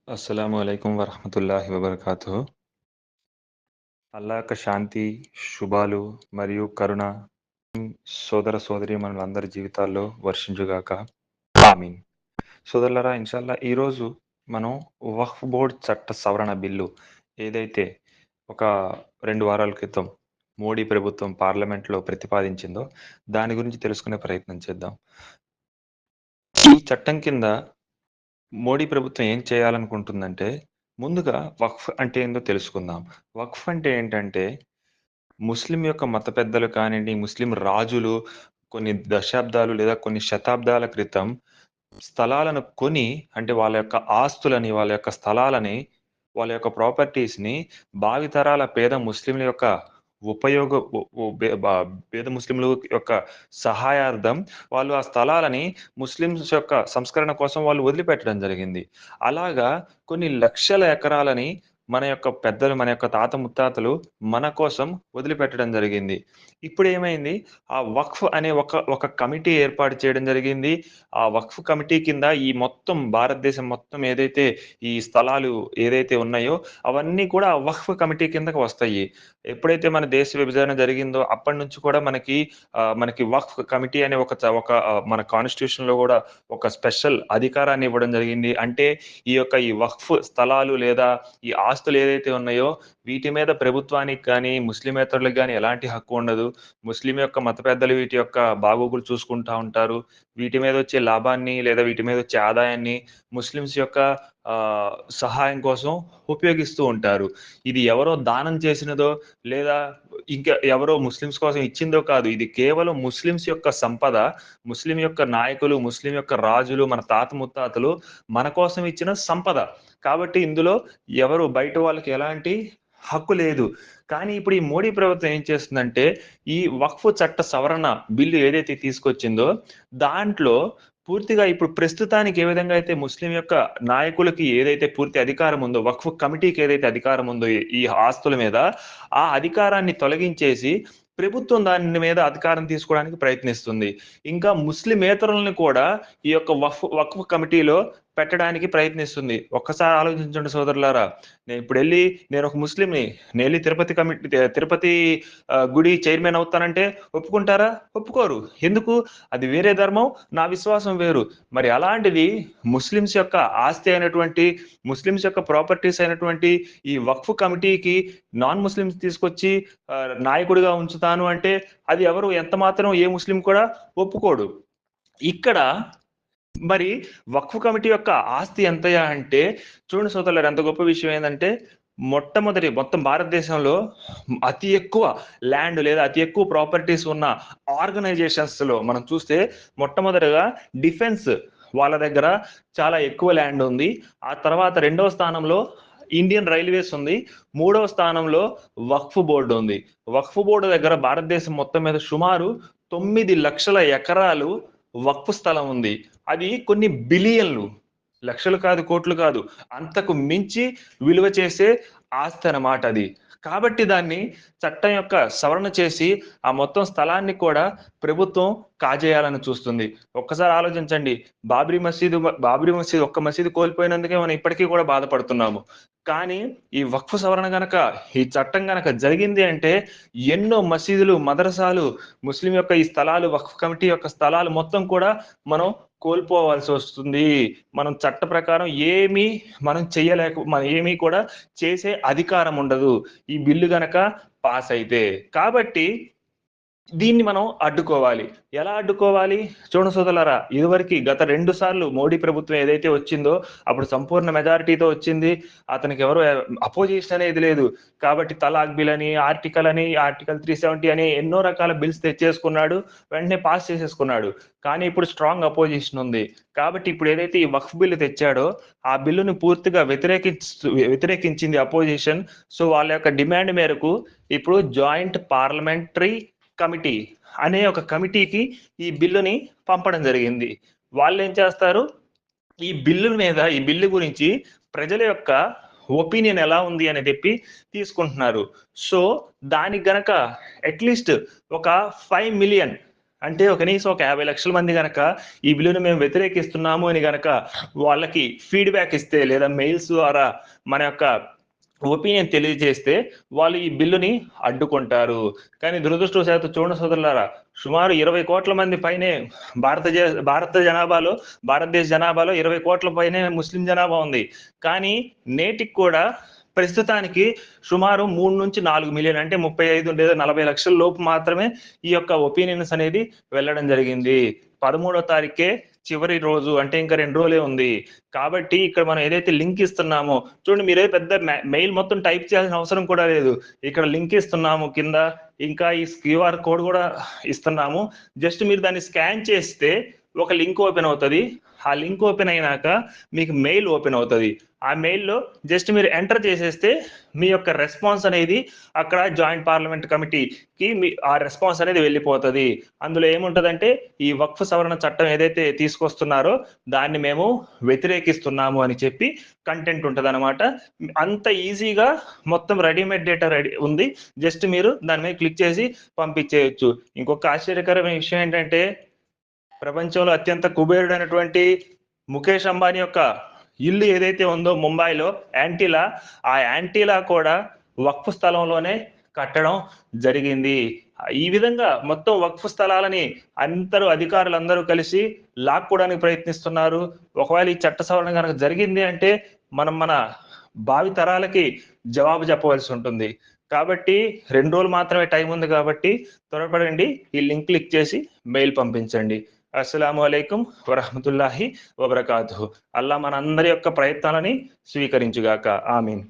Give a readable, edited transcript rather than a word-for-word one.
అస్సలాము అలైకుం వరహమతుల్లాహి వబర్కాతుహు. అల్లా యొక్క శాంతి, శుభాలు మరియు కరుణ సోదర సోదరీమణులందరి జీవితాల్లో వర్షించుగాక. ఆమీన్. సోదరులారా, ఇన్షాల్లా ఈరోజు మనం వక్ఫ్ బోర్డ్ చట్ట సవరణ బిల్లు ఏదైతే ఒక 2 వారాల క్రితం మోడీ ప్రభుత్వం పార్లమెంట్లో ప్రతిపాదించిందో దాని గురించి తెలుసుకునే ప్రయత్నం చేద్దాం. ఈ చట్టం కింద మోడీ ప్రభుత్వం ఏం చేయాలనుకుంటుందంటే, ముందుగా వక్ఫ్ అంటే ఏందో తెలుసుకుందాం. వక్ఫ్ అంటే ఏంటంటే, ముస్లిం యొక్క మత పెద్దలు కానియండి, ముస్లిం రాజులు కొన్ని దశాబ్దాలు లేదా కొన్ని శతాబ్దాల క్రితం స్థలాలను కొని, అంటే వాళ్ళ యొక్క ఆస్తులని, వాళ్ళ యొక్క స్థలాలని, వాళ్ళ యొక్క ప్రాపర్టీస్‌ని భావితరాల పేద ముస్లింల యొక్క ఉపయోగ ఉ ఉ బె బ పేద ముస్లింల యొక్క సహాయార్థం వాళ్ళు ఆ స్థలాలని ముస్లిమ్స్ యొక్క సంస్కరణ కోసం వాళ్ళు వదిలిపెట్టడం జరిగింది. అలాగా కొన్ని లక్షల ఎకరాలని మన యొక్క పెద్దలు, మన యొక్క తాత ముత్తాతలు మన కోసం వదిలిపెట్టడం జరిగింది. ఇప్పుడేమైంది, ఆ వక్ఫ్ అనే ఒక కమిటీ ఏర్పాటు చేయడం జరిగింది. ఆ వక్ఫ్ కమిటీ కింద ఈ మొత్తం భారతదేశం మొత్తం ఏదైతే ఈ స్థలాలు ఏదైతే ఉన్నాయో అవన్నీ కూడా ఆ వక్ఫ్ కమిటీ కిందకి వస్తాయి. ఎప్పుడైతే మన దేశ విభజన జరిగిందో అప్పటినుంచి కూడా మనకి వక్ఫ్ కమిటీ అనే మన కాన్స్టిట్యూషన్‌లో గూడా ఒక స్పెషల్ అధికారాన్ని ఇవ్వడం జరిగింది. అంటే ఈ వక్ఫ్ స్థలాలు లేదా ఈ ఆస్తులు ఏదైతే ఉన్నాయో వీటి మీద ప్రభుత్వానికి గాని, ముస్లిమేతరులకు గాని ఎలాంటి హక్కు ఉండదు. ముస్లిం యొక్క మత పెద్దలు వీటి యొక్క బాగోగులు చూసుకుంటా ఉంటారు. వీటి మీదొచ్చే లాభాన్ని లేదా వీటి మీదొచ్చే ఆదాయాన్ని ముస్లిమ్స్ యొక్క సహాయం కోసం ఉపయోగిస్తూ ఉంటారు. ఇది ఎవరో దానం చేసినదో లేదా ఇంకా ఎవరో ముస్లిమ్స్ కోసం ఇచ్చిందో కాదు. ఇది కేవలం ముస్లిమ్స్ యొక్క సంపద. ముస్లిం యొక్క నాయకులు, ముస్లిం యొక్క రాజులు, మన తాత ముత్తాతలు మన కోసం ఇచ్చిన సంపద. కాబట్టి ఇందులో ఎవరు బయట వాళ్ళకి ఎలాంటి హక్కు లేదు. కానీ ఇప్పుడు ఈ మోడీ ప్రభుత్వం ఏం చేస్తుందంటే, ఈ వక్ఫ్ చట్ట సవరణ బిల్లు ఏదైతే తీసుకొచ్చిందో, దాంట్లో పూర్తిగా ఇప్పుడు ప్రస్తుతానికి ఏ విధంగా అయితే ముస్లిం యొక్క నాయకులకి ఏదైతే పూర్తి అధికారం ఉందో, వక్ఫ్ కమిటీకి ఏదైతే అధికారం ఉందో ఈ ఆస్తుల మీద, ఆ అధికారాన్ని తొలగించేసి ప్రభుత్వం దాని మీద అధికారం తీసుకోవడానికి ప్రయత్నిస్తుంది. ఇంకా ముస్లిమేతరులను కూడా ఈ యొక్క వక్ఫ్ కమిటీలో పెట్టడానికి ప్రయత్నిస్తుంది. ఒక్కసారి ఆలోచించండి సోదరులారా. నేనిప్పుడెళ్లి నేనొక ముస్లింని. నేనెళ్లి తిరుపతి గుడి చైర్మన్ అవుతానంటే ఒప్పుకుంటారా? ఒప్పుకోరు. ఎందుకు? అది వేరే ధర్మం. నా విశ్వాసం వేరు. మరి అలాంటిది ముస్లిమ్స్ యొక్క ఆస్తి అయినటువంటి, ముస్లిమ్స్ యొక్క ప్రాపర్టీస్ అయినటువంటి ఈ వక్ఫ్ కమిటీకి నాన్ ముస్లిమ్స్ తీసుకొచ్చి నాయకుడిగా ఉంచుతాను అంటే అది ఎవరు ఎంత మాత్రం ఏ ముస్లిం కూడా ఒప్పుకోడు. ఇక్కడ మరి వక్ఫ్ కమిటీ యొక్క ఆస్తి ఎంతయ్యా అంటే, చూడండి సోదరులారా, ఎంత గొప్ప విషయం ఏందంటే, మొట్టమొదటి మొత్తం భారతదేశంలో అతి ఎక్కువ ల్యాండ్ లేదా అతి ఎక్కువ ప్రాపర్టీస్ ఉన్న ఆర్గనైజేషన్స్‌లో మనం చూస్తే మొట్టమొదటగా డిఫెన్స్ వాళ్ళ దగ్గర చాలా ఎక్కువ ల్యాండ్ ఉంది. ఆ తర్వాత రెండవ స్థానంలో ఇండియన్ రైల్వేస్ ఉంది. మూడవ స్థానంలో వక్ఫ్ బోర్డ్ ఉంది. వక్ఫ్ బోర్డ్ దగ్గర భారతదేశం మొత్తం మీద సుమారు 9,00,000 ఎకరాలు వక్ఫ్ స్థలం ఉంది. అది కొన్ని బిలియన్‌లు. లక్షలు కాదు, కోట్లు కాదు. అంతకు మించి విలువ చేసే ఆస్తి అన్నమాట అది. కాబట్టి దాన్ని చట్టం యొక్క సవరణ చేసి, ఆ మొత్తం స్థలాన్ని కూడా ప్రభుత్వం కాజేయాలని చూస్తుంది. ఒక్కసారి ఆలోచించండి. బాబ్రీ మసీదు ఒక్క మసీదు కోల్పోయినందుకే మనం ఇప్పటికి కూడా బాధపడుతున్నాము. కానీ ఈ వక్ఫ్ సవరణ గనక, ఈ చట్టం గనక జరిగింది అంటే ఎన్నో మసీదులు, మదరసాలు, ముస్లిం యొక్క ఈ స్థలాలు, వక్ఫ్ కమిటీ యొక్క స్థలాలు మొత్తం కూడా మనం కోల్పోవాల్సొస్తుంది. మనం చట్ట ప్రకారం మనం ఏమీ కూడా చేసే అధికారం ఉండదు. ఈ బిల్లు గనక పాస్ అయితే. కాబట్టి దీన్ని మనం అడ్డుకోవాలి. ఎలా అడ్డుకోవాలి? చూడండి సోదరులారా, ఇదివరకి గత 2 సార్లు మోడీ ప్రభుత్వం ఏదైతే వచ్చిందో, అప్పుడు సంపూర్ణ మెజారిటీతో వచ్చింది. అతనికెవరు అపోజిషన్ అనేది లేదు. కాబట్టి తలాక్ బిల్ అని, ఆర్టికల్ 370 అని ఎన్నో రకాల బిల్స్ తెచ్చేసుకున్నాడు. వెంటనే పాస్ చేసేసుకున్నాడు. కానీ ఇప్పుడు స్ట్రాంగ్ అపోజిషన్ ఉంది. కాబట్టి ఇప్పుడు ఏదైతే ఈ వక్ఫ్ బిల్ తెచ్చాడో, ఆ బిల్లుని పూర్తిగా వ్యతిరేకించింది అపోజిషన్. సో, వాళ్ళ యొక్క డిమాండ్ మేరకు ఇప్పుడు జాయింట్ పార్లమెంటరీ కమిటీ అనే ఒక కమిటీకి ఈ బిల్లుని పంపడం జరిగింది. వాళ్ళేం చేస్తారు? ఈ బిల్లు గురించి ప్రజల యొక్క ఒపీనియన్ ఎలా ఉంది అని తీసుకుంటున్నారు. సో, దానికి గనక అట్‌లీస్ట్ ఒక 5,000,000 అంటే కనీసం ఒక 50 లక్షల మంది గనక ఈ బిల్లుని మేము వ్యతిరేకిస్తున్నాము అని గనక వాళ్ళకి ఫీడ్‌బ్యాక్ ఇస్తే లేదా మెయిల్స్ ద్వారా మన యొక్క ఒపీనియన్ తెలియజేస్తే వాళ్ళు ఈ బిల్లుని అడ్డుకుంటారు. కానీ దురదృష్టవశాత్తు చూడండి సోదరులారా, సుమారు 20,00,00,000 మంది పైనే భారతదేశ జనాభాలో 20,00,00,000 పైనే ముస్లిం జనాభా ఉంది. కానీ నేటికి కూడా ప్రస్తుతానికి సుమారు 3-4 మిలియన్ అంటే 35 లేదా 40 లక్షల లోపు మాత్రమే ఈ యొక్క ఒపీనియన్స్ అనేది వెళ్ళడం జరిగింది. 13వ తారీఖే చివరి రోజు. అంటే ఇంకా 2 రోజులే ఉంది. కాబట్టి ఇక్కడ మనం ఏదైతే లింక్ ఇస్తున్నామో చూడండి, మీరే పెద్ద మెయిల్ మొత్తం టైప్ చేయాల్సిన అవసరం కూడా లేదు. ఇక్కడ లింక్ ఇస్తున్నాము కింద. ఇంకా ఈ క్యూఆర్ కోడ్ కూడా ఇస్తున్నాము. జస్ట్ మీరు దాన్ని స్కాన్ చేస్తే ఒక లింక్ ఓపెన్ అవుతది. ఆ లింక్ ఓపెన్ అయినాక మీకు మెయిల్ ఓపెన్ అవుతది. ఆ మెయిల్‌లో జస్ట్ మీరు ఎంటర్ చేసేస్తే మీ యొక్క రెస్పాన్స్ అనేది అక్కడ జాయింట్ పార్లమెంట్ కమిటీకి ఆ రెస్పాన్స్ అనేది వెళ్ళిపోతది. అందులో ఏముంటదంటే ఈ వక్ఫ్ సవరణ చట్టం ఏదైతే తీసుకొస్తున్నారో దాన్ని మేము వ్యతిరేకిస్తున్నాము అని చెప్పి కంటెంట్ ఉంటదనమాట. అంత ఈజీగా మొత్తం రెడీమేడ్ డేటా ఉంది. జస్ట్ మీరు దాని మీద క్లిక్ చేసి పంపించేయొచ్చు. ఇంకొక ఆశ్చర్యకరమైన విషయం ఏంటంటే ప్రపంచంలో అత్యంత కుబేరుడైనటువంటి ముఖేష్ అంబానీ యొక్క ఇల్లు ఏదైతే ఉందో ముంబైలో యాంటీలా, ఆ యాంటీలా కూడా వక్ఫ్ స్థలంలోనే కట్టడం జరిగింది. ఈ విధంగా మొత్తం వక్ఫ్ స్థలాలని అధికారులందరూ కలిసి లాక్కోవడానికి ప్రయత్నిస్తున్నారు. ఒకవేళ ఈ చట్ట సవరణ గనక జరిగింది అంటే మన భావి తరాలకి జవాబు చెప్పవలసి ఉంటుంది. కాబట్టి 2 రోజులు మాత్రమే టైం ఉంది కాబట్టి త్వరపడండి. ఈ లింక్ క్లిక్ చేసి మెయిల్ పంపించండి. అస్సలాము అలైకుం వరహ్మతుల్లాహి వబరకాతుహు. అల్లా మనందరి యొక్క ప్రయత్నాలని స్వీకరించుగాక. ఆమీన్.